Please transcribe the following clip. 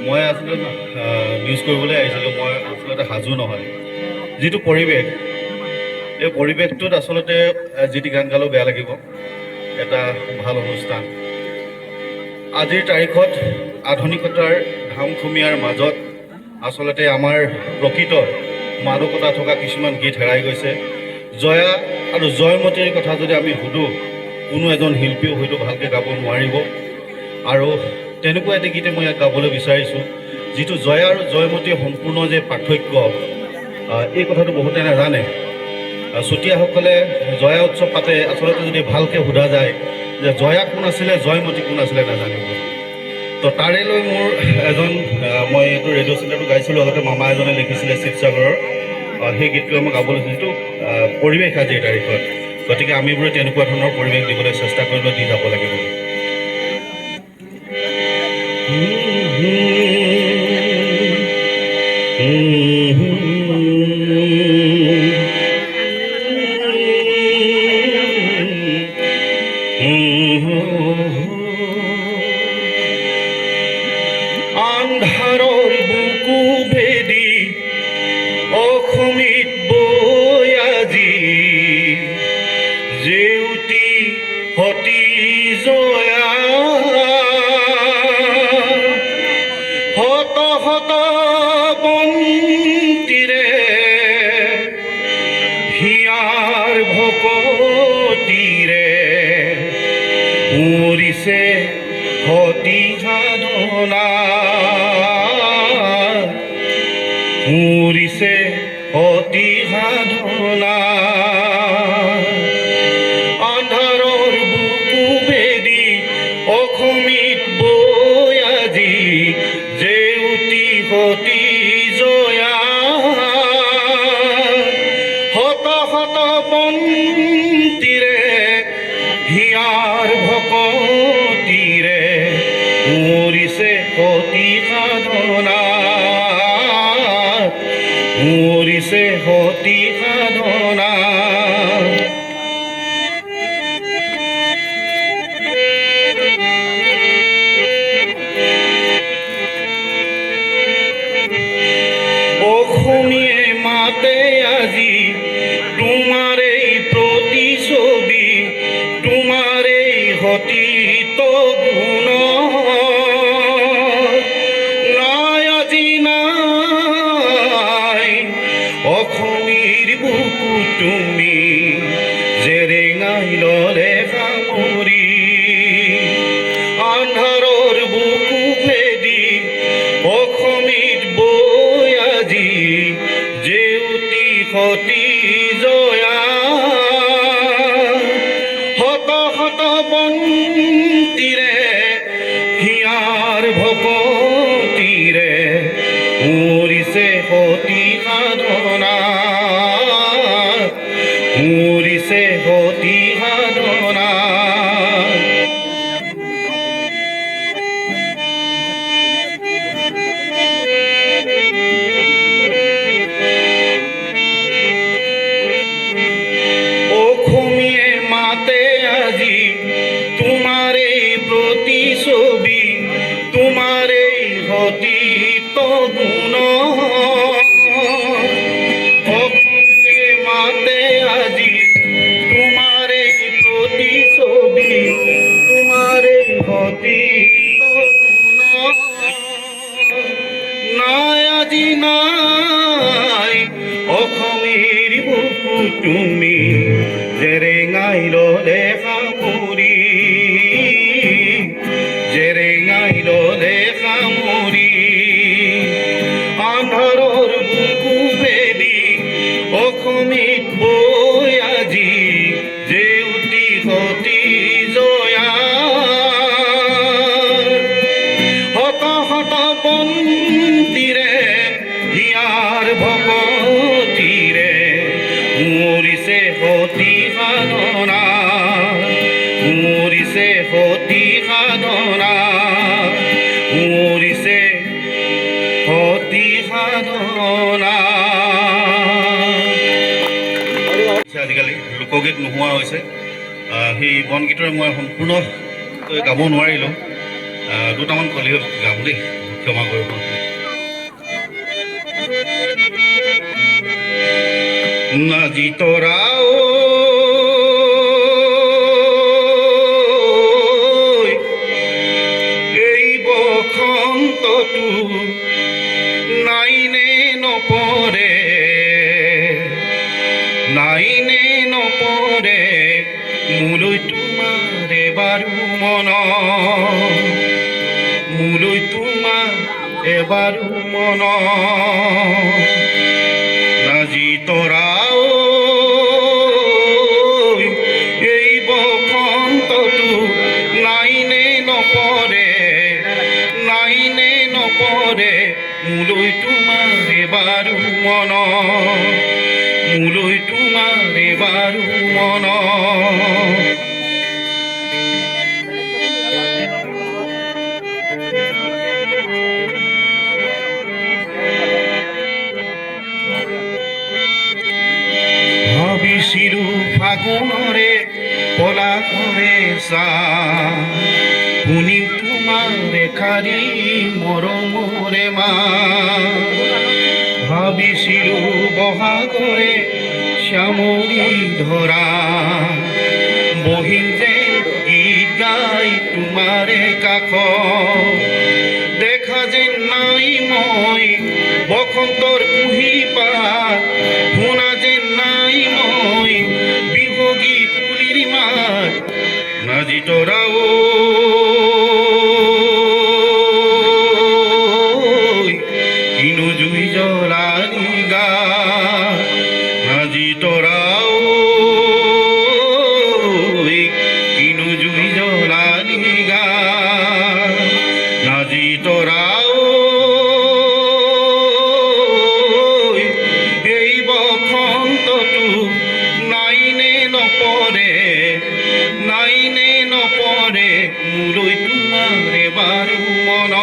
মই আচলতে নিউজ কৰিবলৈ আহিছিলোঁ। মই আচলতে সাজু নহয়। যিটো পৰিৱেশ, এই পৰিৱেশটোত আচলতে যি টি গান গালেও বেয়া লাগিব। এটা ভাল অনুষ্ঠান আজিৰ তাৰিখত আধুনিকতাৰ ধামখুমীয়াৰ মাজত আচলতে আমাৰ প্ৰকৃত মাদকতা থকা কিছুমান গীত হেৰাই গৈছে। জয়া আৰু জয়মতীৰ কথা যদি আমি সুধোঁ, কোনো এজন শিল্পীও হয়তো ভালকৈ গাব নোৱাৰিব। আৰু তেনেকুৱা এটি গীতে মই ইয়াত গাবলৈ বিচাৰিছোঁ, যিটো জয়া আৰু জয়মতীৰ সম্পূৰ্ণ যে পাৰ্থক্য, এই কথাটো বহুতে নাজানে। চুতীয়াসকলে জয়া উৎসৱ পাতে, আচলতে যদি ভালকৈ সোধা যায় যে জয়া কোন আছিলে, জয়মতী কোন আছিলে, নাজানিব। তো তাৰে লৈ মোৰ এজন মই এইটো ৰেডিঅ' চেণ্টাৰটো গাইছিলোঁ, আগতে মামা এজনে লিখিছিলে শিৱসাগৰৰ, সেই গীতটো মই গাবলৈ যিটো পৰিৱেশ আজিৰ তাৰিখত, গতিকে আমিবোৰে তেনেকুৱা ধৰণৰ পৰিৱেশ দিবলৈ চেষ্টা কৰিব, দি যাব লাগিব। আন্ধাৰৰ বুকু ভেদি অসমিত বৈ আজি জেউতি সতী জয়া, শত শত বন্তিৰে হিয়াৰ ভকতিৰে উৰিছে সতী সাধনা, উৰিছে সতী সাধনা। আন্ধাৰৰ বুকু ভেদি অসমিত বৈ আজি জেউতি সতী জয়া, শত শত বন্তিৰে হিয়াৰ ভকতিৰে উৰিছে সতী সাধনা, উৰিছে সতী সাধনা। অসমীয়ে মাতে আজি তোমাৰেই প্ৰতিছবি, তোমাৰেই সতীত গুণ, নাই আজি নাই অসমীৰ বুকু তুমি জেৰেঙাই ললে সামৰি। আন্ধাৰৰ বুকু ভেদি অসমিত বৈ আজি জেউতি সতী জয়া, শত শত বন্তিৰে হিয়াৰ ভকতিৰে উৰিছে সতী সাধনা, উৰিছে সতী সাধনা। অসমীয়ে মাতে আজি তোমাৰেই প্ৰতিছবি, তোমাৰেই সতীত গুণ, অসমীয়ে মাতে আজি তোমাৰেই প্ৰতিছবি, তোমাৰেই সতীত গুণ, নাই আজি নাই অসমীৰ বুকু তুমি জেৰেঙাই ললে সামৰি, জেৰেঙাই ললে সামৰি। আন্ধাৰৰ বুকু ভেদি অসমিত বৈ আজি জেউতি সতী জয়া, শত শত বন্তিৰে হিয়াৰ ভকতিৰে উৰিছে সতী সাধনা, উৰিছে সতী সাধনা, উৰিছে সতী সাধনা। আজিকালি লোকগীত নোহোৱা হৈছে, সেই বনগীতৰে মই সম্পূৰ্ণ গাব নোৱাৰিলোঁ, দুটামান কলি গাম দেই। ক্ষমা কৰিব। নাজি তৰাও এই বসন্তটো নাইনে নপৰে, নাইনে নপৰে মোলৈ তোমাৰ এবাৰো মন, মোলৈ তোমাৰ এবাৰো মন। নাজি তৰাও এই বসন্তটো নাইনে নপৰে, নাইনে নপৰে মোলৈ তোমাৰ এবাৰো মন, মোলৈ তোমাৰ এবাৰো মন। ভাবিছিলো ফাগুনৰে পলাশৰে চাহ, শুনিম তোমাৰ এষাৰি মৰমৰে মাত। ভাবিছিলো বহাগৰে শ্যামলী ধৰা, বহিম যেন গীত গাই তোমাৰে কাষত। দেখা যেন নাই মই বসন্তৰ কুঁহিপাত, শুনা যেন নাই মই বিহগী কুলিৰ মাত। নাজি তৰাও কিনো জুই জ্বলালি গাত, নাজি তৰাও কিনো জুই জ্বলালি গাত। নাজি তৰাও এই বসন্তটো নাইনে নপৰে, নাইনে নপৰে মোলৈ তোমাৰ এবাৰো মন।